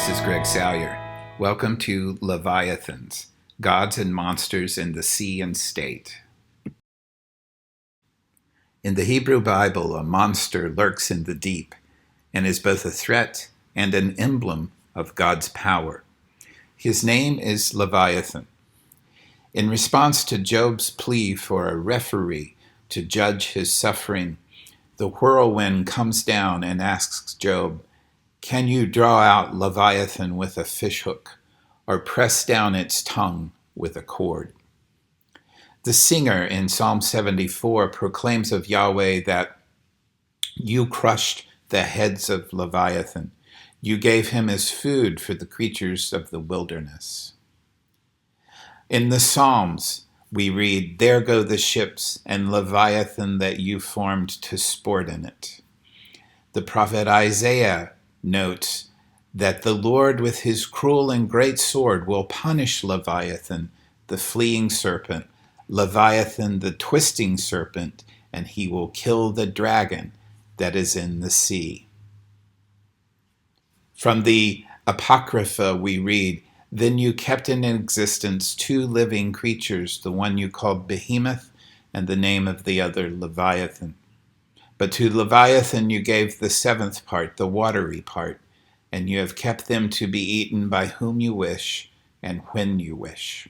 This is Greg Salyer. Welcome to Leviathans, Gods and Monsters in the Sea and State. In the Hebrew Bible, a monster lurks in the deep and is both a threat and an emblem of God's power. His name is Leviathan. In response to Job's plea for a referee to judge his suffering, the whirlwind comes down and asks Job, "Can you draw out Leviathan with a fishhook, or press down its tongue with a cord?" The singer in Psalm 74 proclaims of Yahweh that you crushed the heads of Leviathan. You gave him as food for the creatures of the wilderness. In the Psalms, we read, "There go the ships, and Leviathan that you formed to sport in it." The prophet Isaiah notes that the Lord with his cruel and great sword will punish Leviathan, the fleeing serpent, Leviathan, the twisting serpent, and he will kill the dragon that is in the sea. From the Apocrypha we read, "Then you kept in existence two living creatures, the one you called Behemoth, and the name of the other Leviathan. But to Leviathan you gave the seventh part, the watery part, and you have kept them to be eaten by whom you wish and when you wish."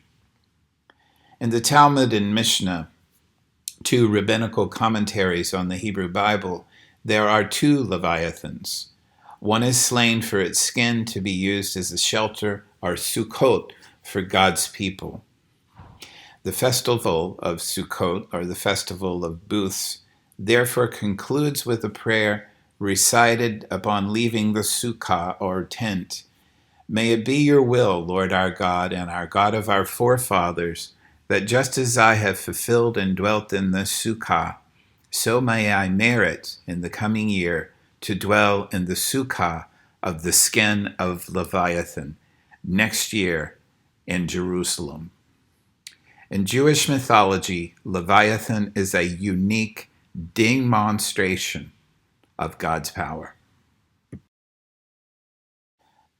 In the Talmud and Mishnah, two rabbinical commentaries on the Hebrew Bible, there are two Leviathans. One is slain for its skin to be used as a shelter, or Sukkot, for God's people. The festival of Sukkot, or the festival of booths, therefore concludes with a prayer recited upon leaving the sukkah or tent. "May it be your will, Lord our God and our God of our forefathers, that just as I have fulfilled and dwelt in the sukkah, so may I merit in the coming year to dwell in the sukkah of the skin of Leviathan next year in Jerusalem." In Jewish mythology, Leviathan is a unique demonstration of God's power.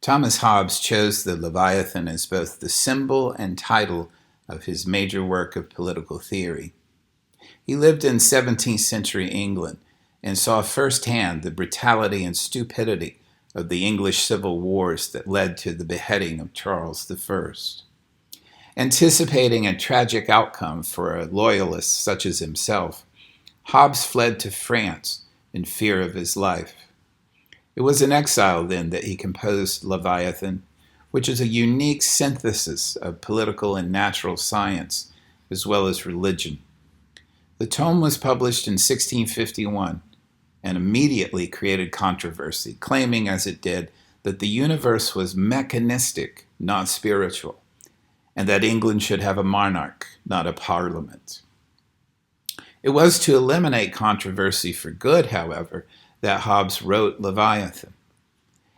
Thomas Hobbes chose the Leviathan as both the symbol and title of his major work of political theory. He lived in 17th century England and saw firsthand the brutality and stupidity of the English civil wars that led to the beheading of Charles I. Anticipating a tragic outcome for a loyalist such as himself, Hobbes fled to France in fear of his life. It was in exile then that he composed Leviathan, which is a unique synthesis of political and natural science, as well as religion. The tome was published in 1651 and immediately created controversy, claiming as it did that the universe was mechanistic, not spiritual, and that England should have a monarch, not a parliament. It was to eliminate controversy for good, however, that Hobbes wrote Leviathan.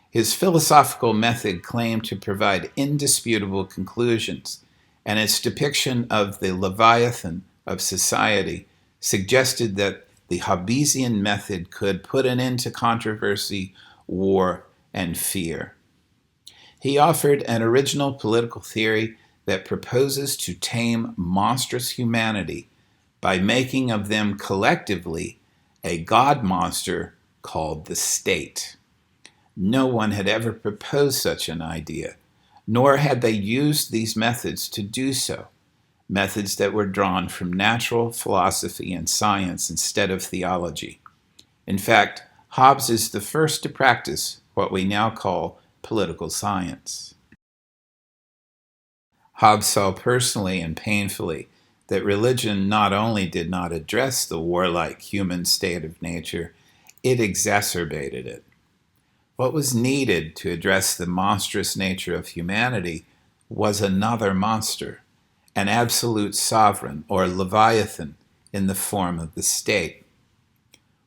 His philosophical method claimed to provide indisputable conclusions, and its depiction of the Leviathan of society suggested that the Hobbesian method could put an end to controversy, war, and fear. He offered an original political theory that proposes to tame monstrous humanity by making of them collectively a god monster called the state. No one had ever proposed such an idea, nor had they used these methods to do so, methods that were drawn from natural philosophy and science instead of theology. In fact, Hobbes is the first to practice what we now call political science. Hobbes saw personally and painfully that religion not only did not address the warlike human state of nature, it exacerbated it. What was needed to address the monstrous nature of humanity was another monster, an absolute sovereign, or Leviathan, in the form of the state.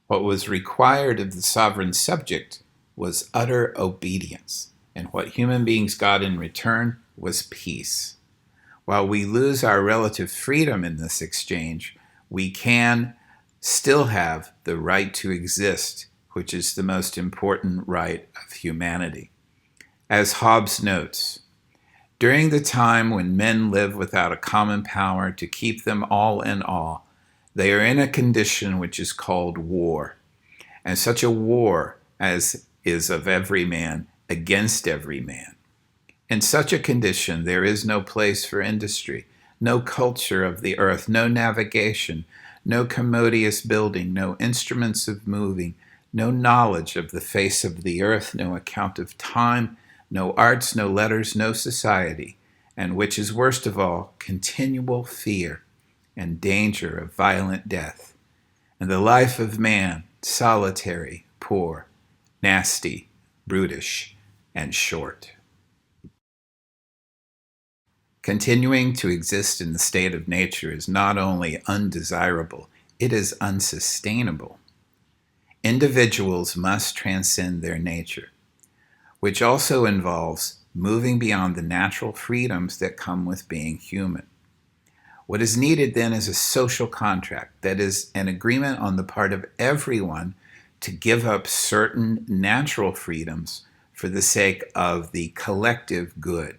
What was required of the sovereign subject was utter obedience, and what human beings got in return was peace. While we lose our relative freedom in this exchange, we can still have the right to exist, which is the most important right of humanity. As Hobbes notes, during the time when men live without a common power to keep them all in awe, they are in a condition which is called war, and such a war as is of every man against every man. In such a condition, there is no place for industry, no culture of the earth, no navigation, no commodious building, no instruments of moving, no knowledge of the face of the earth, no account of time, no arts, no letters, no society, and which is worst of all, continual fear and danger of violent death, and the life of man solitary, poor, nasty, brutish, and short. Continuing to exist in the state of nature is not only undesirable, it is unsustainable. Individuals must transcend their nature, which also involves moving beyond the natural freedoms that come with being human. What is needed then is a social contract, that is, an agreement on the part of everyone to give up certain natural freedoms for the sake of the collective good,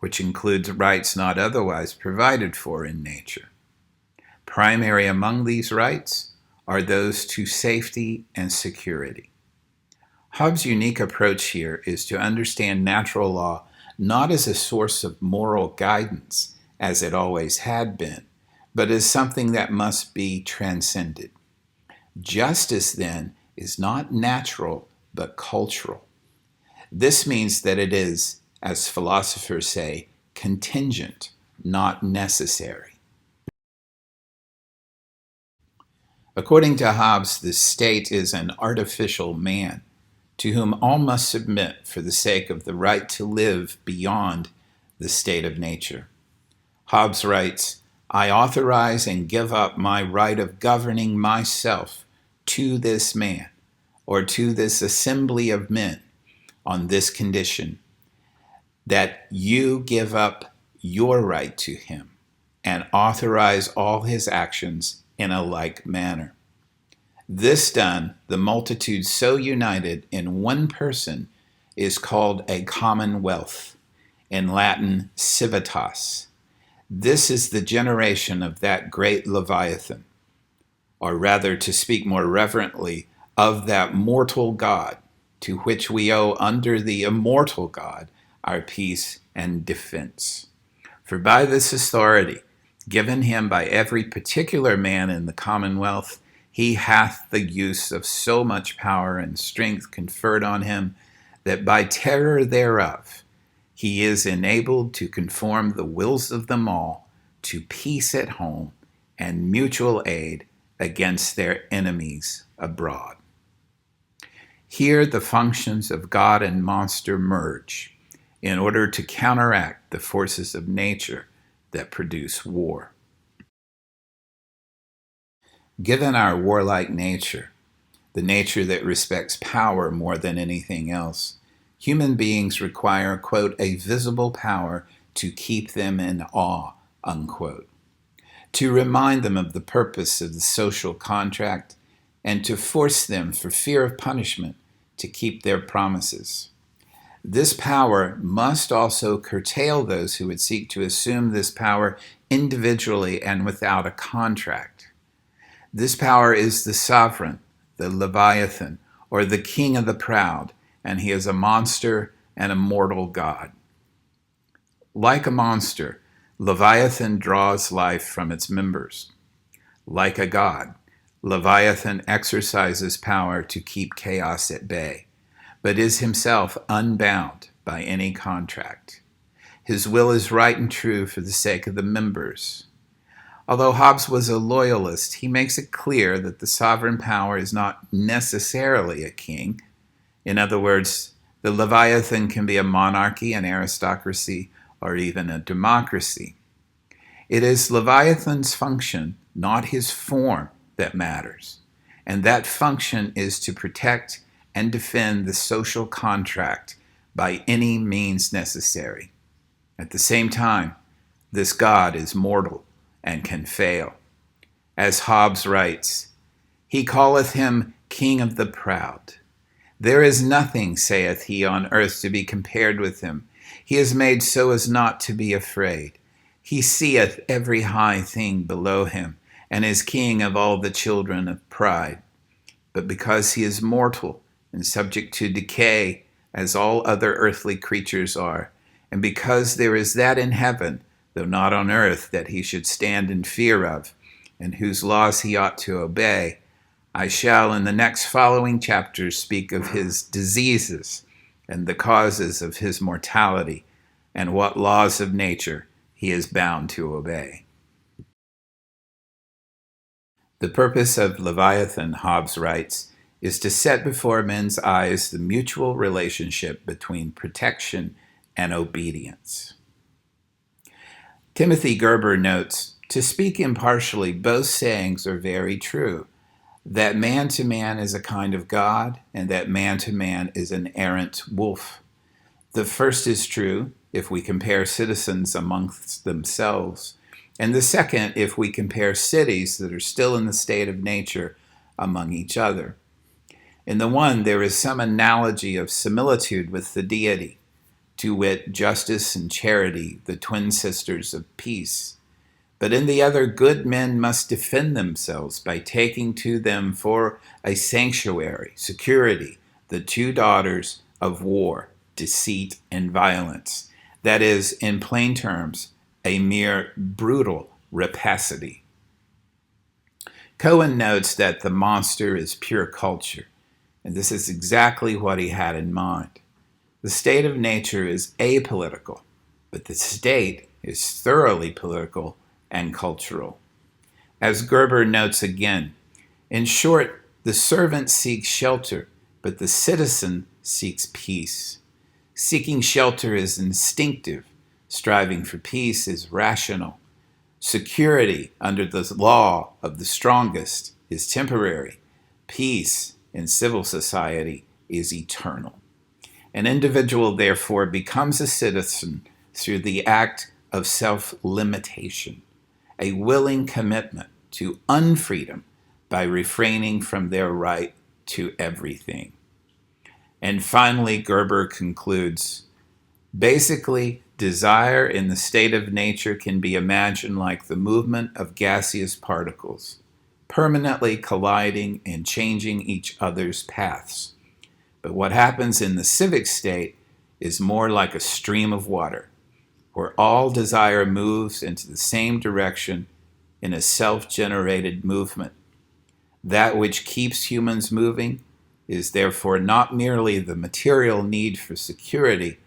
which includes rights not otherwise provided for in nature. Primary among these rights are those to safety and security. Hobbes' unique approach here is to understand natural law not as a source of moral guidance, as it always had been, but as something that must be transcended. Justice, then, is not natural, but cultural. This means that it is, as philosophers say, contingent, not necessary. According to Hobbes, the state is an artificial man, to whom all must submit for the sake of the right to live beyond the state of nature. Hobbes writes, "I authorize and give up my right of governing myself to this man, or to this assembly of men, on this condition, that you give up your right to him, and authorize all his actions in a like manner." This done, the multitude so united in one person is called a commonwealth, in Latin civitas. This is the generation of that great Leviathan, or rather, to speak more reverently, of that mortal God, to which we owe under the immortal God our peace and defense. For by this authority, given him by every particular man in the commonwealth, he hath the use of so much power and strength conferred on him, that by terror thereof he is enabled to conform the wills of them all to peace at home and mutual aid against their enemies abroad. Here the functions of God and monster merge in order to counteract the forces of nature that produce war. Given our warlike nature, the nature that respects power more than anything else, human beings require, quote, a visible power to keep them in awe, unquote, to remind them of the purpose of the social contract, and to force them, for fear of punishment, to keep their promises. This power must also curtail those who would seek to assume this power individually and without a contract. This power is the sovereign, the Leviathan, or the king of the proud, and he is a monster and a mortal god. Like a monster, Leviathan draws life from its members. Like a god, Leviathan exercises power to keep chaos at bay, but is himself unbound by any contract. His will is right and true for the sake of the members. Although Hobbes was a loyalist, he makes it clear that the sovereign power is not necessarily a king. In other words, the Leviathan can be a monarchy, an aristocracy, or even a democracy. It is Leviathan's function, not his form, that matters, and that function is to protect and defend the social contract by any means necessary. At the same time, this God is mortal and can fail. As Hobbes writes, "He calleth him king of the proud." There is nothing, saith he, on earth to be compared with him. He is made so as not to be afraid. He seeth every high thing below him, and is king of all the children of pride. But because he is mortal and subject to decay, as all other earthly creatures are, and because there is that in heaven, though not on earth, that he should stand in fear of, and whose laws he ought to obey, I shall in the next following chapters speak of his diseases and the causes of his mortality, and what laws of nature he is bound to obey. The purpose of Leviathan, Hobbes writes, is to set before men's eyes the mutual relationship between protection and obedience. Timothy Gerber notes, to speak impartially, both sayings are very true, that man to man is a kind of God, and that man to man is an errant wolf. The first is true if we compare citizens amongst themselves, and the second if we compare cities that are still in the state of nature among each other. In the one, there is some analogy of similitude with the deity, to wit, justice and charity, the twin sisters of peace. But in the other, good men must defend themselves by taking to them for a sanctuary, security, the two daughters of war, deceit, and violence. That is, in plain terms, a mere brutal rapacity. Cohen notes that the monster is pure culture, and this is exactly what he had in mind. The state of nature is apolitical, but the state is thoroughly political and cultural. As Gerber notes again, in short, the servant seeks shelter, but the citizen seeks peace. Seeking shelter is instinctive. Striving for peace is rational. Security under the law of the strongest is temporary. Peace in civil society is eternal. An individual, therefore, becomes a citizen through the act of self-limitation, a willing commitment to unfreedom by refraining from their right to everything. And finally, Gerber concludes, basically, desire in the state of nature can be imagined like the movement of gaseous particles, permanently colliding and changing each other's paths. But what happens in the civic state is more like a stream of water, where all desire moves into the same direction in a self-generated movement. That which keeps humans moving is therefore not merely the material need for security,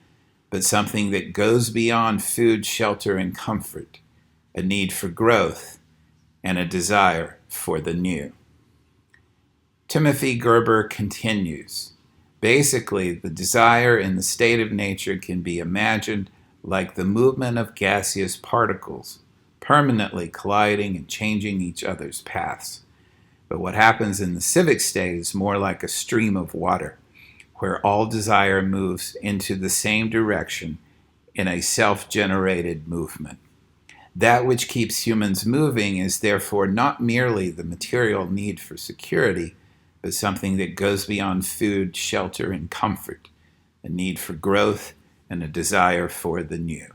but something that goes beyond food, shelter, and comfort, a need for growth and a desire for the new. Timothy Gerber continues, basically, the desire in the state of nature can be imagined like the movement of gaseous particles, permanently colliding and changing each other's paths. But what happens in the civic state is more like a stream of water, where all desire moves into the same direction in a self-generated movement. That which keeps humans moving is therefore not merely the material need for security, but something that goes beyond food, shelter, and comfort, a need for growth and a desire for the new.